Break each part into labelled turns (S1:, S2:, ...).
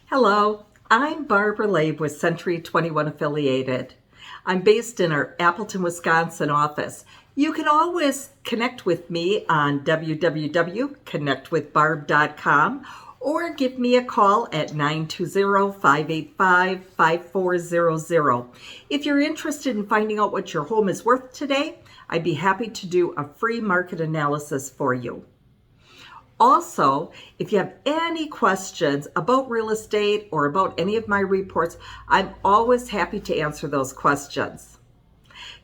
S1: Hello, I'm Barbara Laib with Century 21 Affiliated. I'm based in our Appleton, Wisconsin office. You can always connect with me on www.connectwithbarb.com or give me a call at 920-585-5400. If you're interested in finding out what your home is worth today, I'd be happy to do a free market analysis for you. Also, if you have any questions about real estate or about any of my reports, I'm always happy to answer those questions.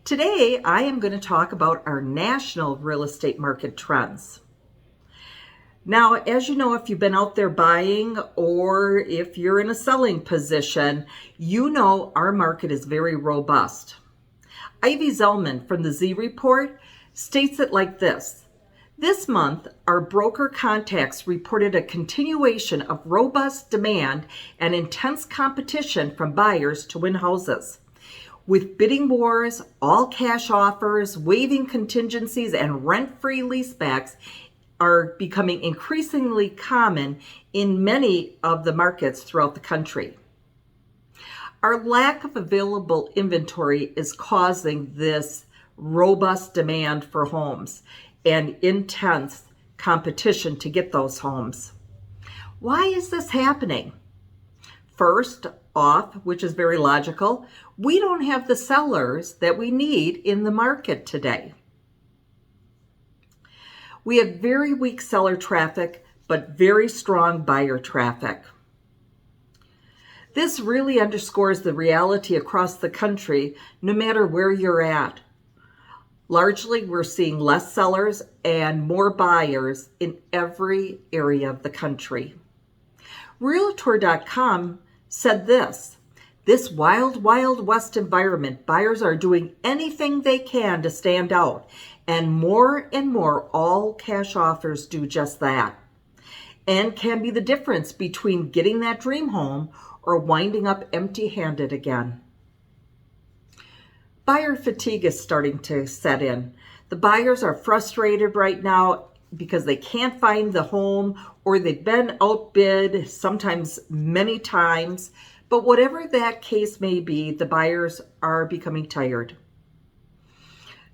S1: Today, I am going to talk about our national real estate market trends. Now, as you know, if you've been out there buying or if you're in a selling position, you know our market is very robust. Ivy Zellman from the Z Report states it like this. This month, our broker contacts reported a continuation of robust demand and intense competition from buyers to win houses. With bidding wars, all-cash offers, waiving contingencies, and rent-free leasebacks are becoming increasingly common in many of the markets throughout the country. Our lack of available inventory is causing this robust demand for homes and intense competition to get those homes. Why is this happening? First off, which is very logical, we don't have the sellers that we need in the market today. We have very weak seller traffic, but very strong buyer traffic. This really underscores the reality across the country, no matter where you're at. Largely, we're seeing less sellers and more buyers in every area of the country. Realtor.com said this wild, wild west environment, buyers are doing anything they can to stand out, and more all cash offers do just that, and can be the difference between getting that dream home or winding up empty-handed again. Buyer fatigue is starting to set in. The buyers are frustrated right now because they can't find the home or they've been outbid, sometimes many times. But whatever that case may be, the buyers are becoming tired.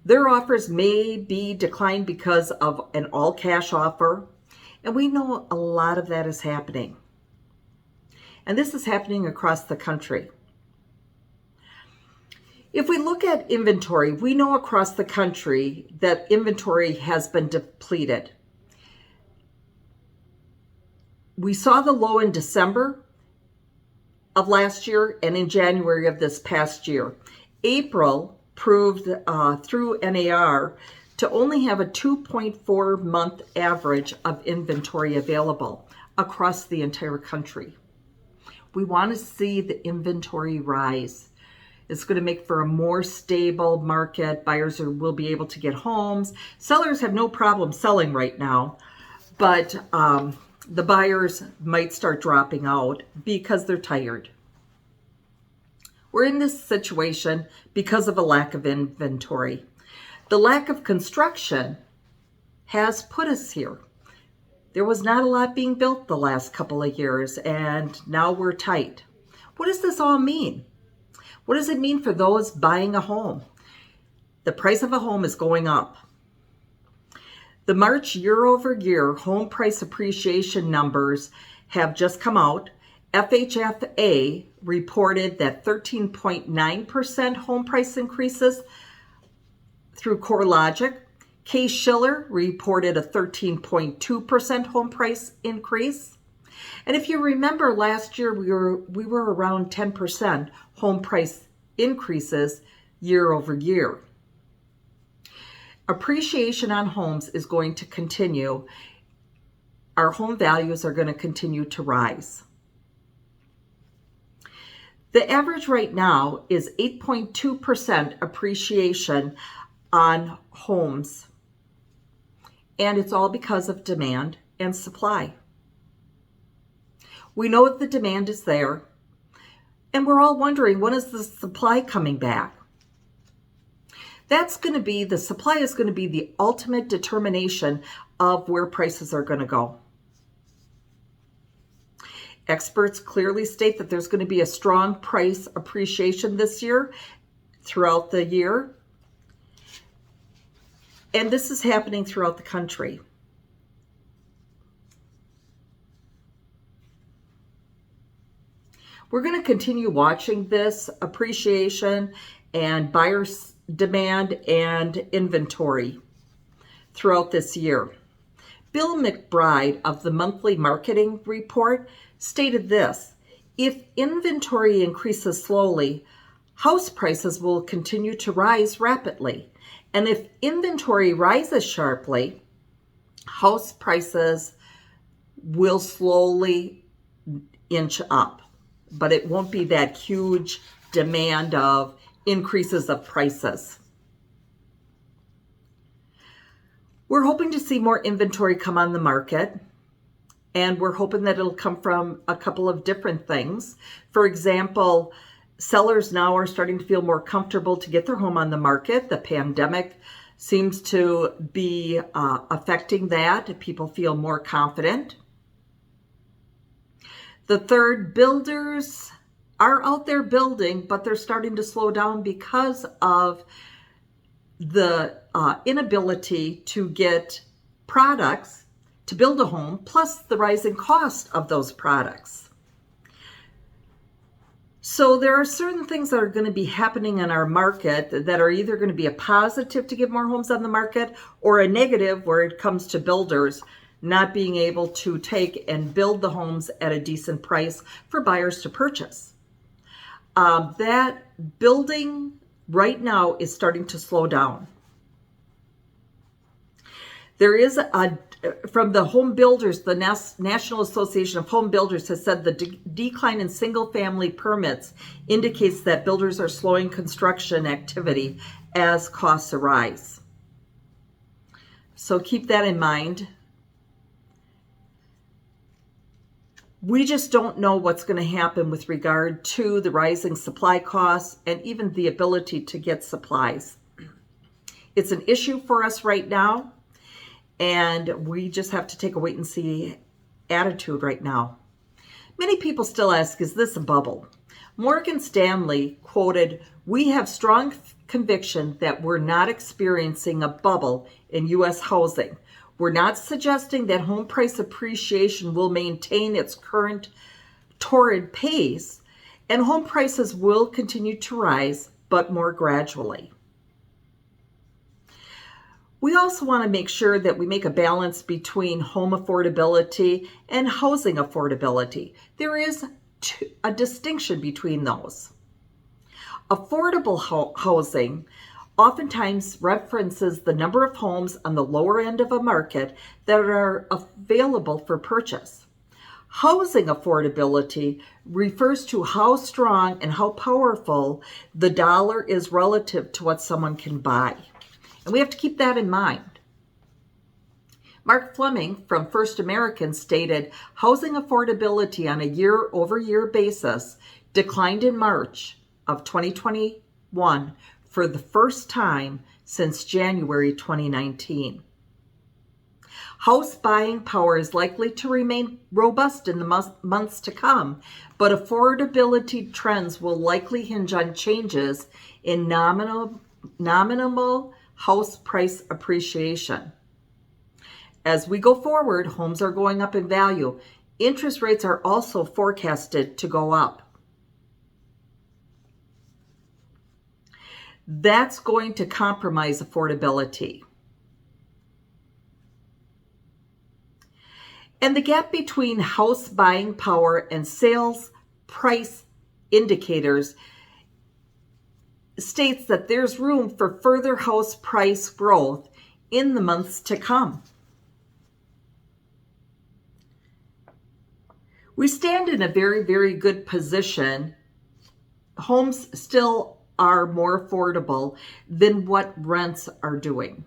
S1: Their offers may be declined because of an all-cash offer, and we know a lot of that is happening. And this is happening across the country. If we look at inventory, we know across the country that inventory has been depleted. We saw the low in December of last year and in January of this past year. April proved through NAR to only have a 2.4 month average of inventory available across the entire country. We want to see the inventory rise. It's going to make for a more stable market. Buyers will be able to get homes. Sellers have no problem selling right now, but the buyers might start dropping out because they're tired. We're in this situation because of a lack of inventory. The lack of construction has put us here. There was not a lot being built the last couple of years, and now we're tight. What does this all mean? What does it mean for those buying a home? The price of a home is going up. The March year-over-year home price appreciation numbers have just come out. FHFA reported that 13.9% home price increases through CoreLogic. Case-Shiller reported a 13.2% home price increase. And if you remember last year, we were around 10% home price increases year over year. Appreciation on homes is going to continue. Our home values are going to continue to rise. The average right now is 8.2% appreciation on homes. And it's all because of demand and supply. We know that the demand is there, and we're all wondering, when is the supply coming back? The supply is going to be the ultimate determination of where prices are going to go. Experts clearly state that there's going to be a strong price appreciation this year, throughout the year. And this is happening throughout the country. We're going to continue watching this appreciation and buyers' demand and inventory throughout this year. Bill McBride of the Monthly Marketing Report stated this: if inventory increases slowly, house prices will continue to rise rapidly. And if inventory rises sharply, house prices will slowly inch up. But it won't be that huge demand of increases of prices. We're hoping to see more inventory come on the market, and we're hoping that it'll come from a couple of different things. For example, sellers now are starting to feel more comfortable to get their home on the market. The pandemic seems to be affecting that. People feel more confident. The third, builders are out there building, but they're starting to slow down because of the inability to get products to build a home, plus the rising cost of those products. So there are certain things that are going to be happening in our market that are either going to be a positive to get more homes on the market, or a negative where it comes to builders not being able to take and build the homes at a decent price for buyers to purchase. That building right now is starting to slow down. There is from the home builders, the National Association of Home Builders has said the decline in single family permits indicates that builders are slowing construction activity as costs arise. So keep that in mind. We just don't know what's going to happen with regard to the rising supply costs and even the ability to get supplies. It's an issue for us right now, and we just have to take a wait and see attitude right now. Many people still ask, is this a bubble? Morgan Stanley quoted, "We have strong conviction that we're not experiencing a bubble in U.S. housing. We're not suggesting that home price appreciation will maintain its current torrid pace, and home prices will continue to rise, but more gradually." We also want to make sure that we make a balance between home affordability and housing affordability. There is a distinction between those. Affordable housing oftentimes references the number of homes on the lower end of a market that are available for purchase. Housing affordability refers to how strong and how powerful the dollar is relative to what someone can buy. And we have to keep that in mind. Mark Fleming from First American stated, housing affordability on a year-over-year basis declined in March of 2021 for the first time since January 2019. House buying power is likely to remain robust in the months to come, but affordability trends will likely hinge on changes in nominal house price appreciation. As we go forward, homes are going up in value. Interest rates are also forecasted to go up. That's going to compromise affordability. And the gap between house buying power and sales price indicators states that there's room for further house price growth in the months to come. We stand in a very, very good position. Homes still are more affordable than what rents are doing.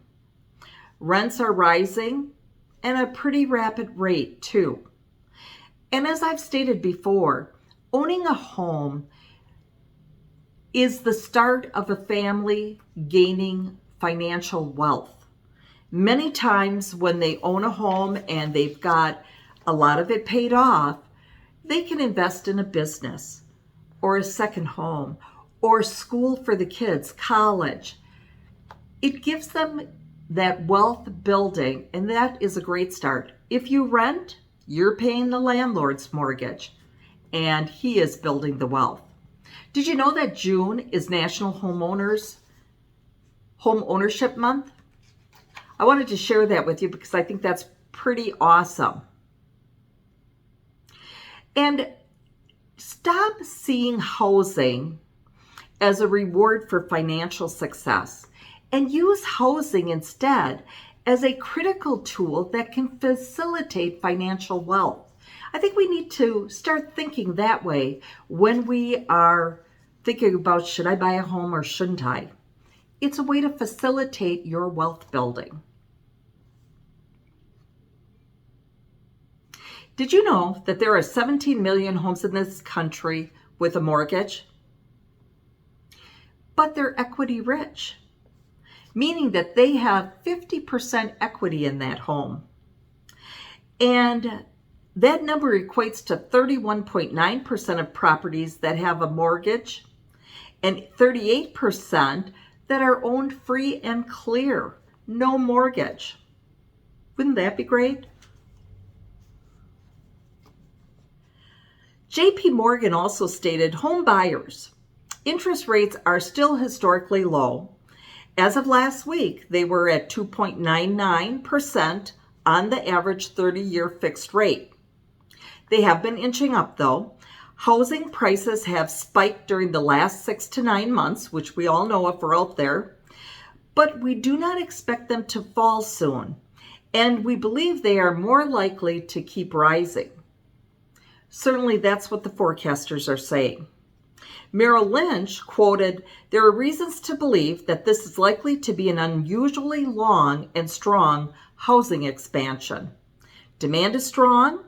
S1: Rents are rising at a pretty rapid rate too. And as I've stated before, owning a home is the start of a family gaining financial wealth. Many times when they own a home and they've got a lot of it paid off, They can invest in a business or a second home or school for the kids, college. It gives them that wealth building, and that is a great start. If you rent, you're paying the landlord's mortgage, and he is building the wealth. Did you know that June is National Home Ownership Month? I wanted to share that with you because I think that's pretty awesome. And stop seeing housing as a reward for financial success and use housing instead as a critical tool that can facilitate financial wealth. I think we need to start thinking that way when we are thinking about, should I buy a home or shouldn't I? It's a way to facilitate your wealth building. Did you know that there are 17 million homes in this country with a mortgage? But they're equity rich, meaning that they have 50% equity in that home. And that number equates to 31.9% of properties that have a mortgage and 38% that are owned free and clear, no mortgage. Wouldn't that be great? JP Morgan also stated, home buyers, interest rates are still historically low. As of last week, they were at 2.99% on the average 30-year fixed rate. They have been inching up though. Housing prices have spiked during the last 6 to 9 months, which we all know if we're out there, but we do not expect them to fall soon, and we believe they are more likely to keep rising. Certainly that's what the forecasters are saying. Merrill Lynch quoted, "There are reasons to believe that this is likely to be an unusually long and strong housing expansion. Demand is strong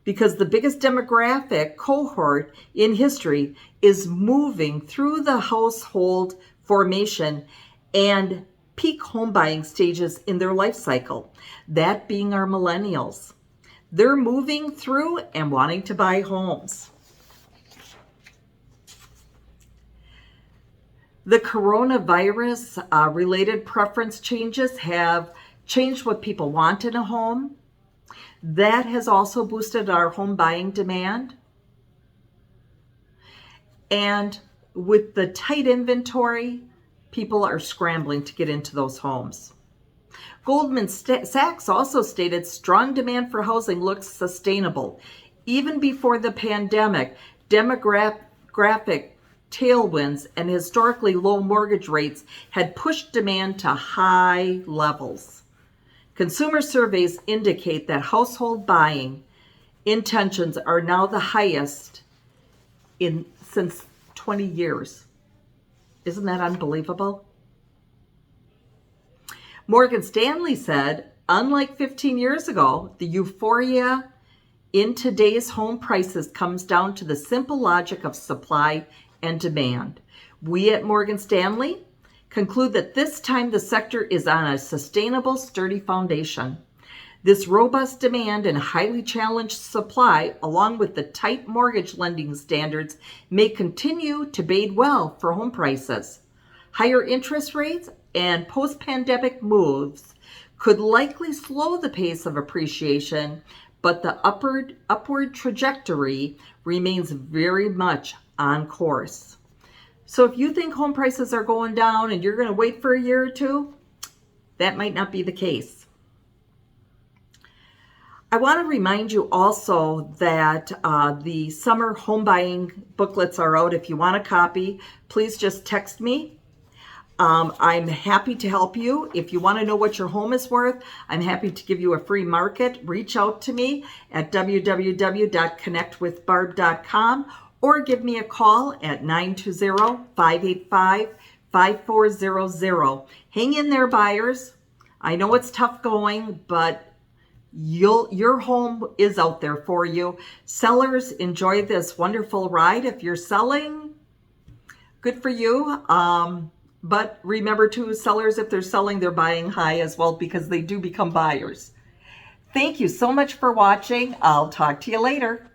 S1: because the biggest demographic cohort in history is moving through the household formation and peak home buying stages in their life cycle, that being our millennials. They're moving through and wanting to buy homes." The coronavirus related preference changes have changed what people want in a home. That has also boosted our home buying demand. And with the tight inventory, people are scrambling to get into those homes. Goldman Sachs also stated strong demand for housing looks sustainable. Even before the pandemic, demographic tailwinds and historically low mortgage rates had pushed demand to high levels. Consumer surveys indicate that household buying intentions are now the highest since 20 years. Isn't that unbelievable? Morgan Stanley said, unlike 15 years ago, the euphoria in today's home prices comes down to the simple logic of supply and demand. We at Morgan Stanley conclude that this time the sector is on a sustainable, sturdy foundation. This robust demand and highly challenged supply, along with the tight mortgage lending standards, may continue to bode well for home prices. Higher interest rates and post-pandemic moves could likely slow the pace of appreciation, but the upward trajectory remains very much on course. So if you think home prices are going down and you're going to wait for a year or two, that might not be the case. I want to remind you also that the summer home buying booklets are out. If you want a copy, please just text me. I'm happy to help you. If you want to know what your home is worth, I'm happy to give you a free market. Reach out to me at www.connectwithbarb.com or give me a call at 920-585-5400. Hang in there, buyers. I know it's tough going, but your home is out there for you. Sellers, enjoy this wonderful ride. If you're selling, good for you. But remember too, sellers, if they're selling, they're buying high as well because they do become buyers. Thank you so much for watching. I'll talk to you later.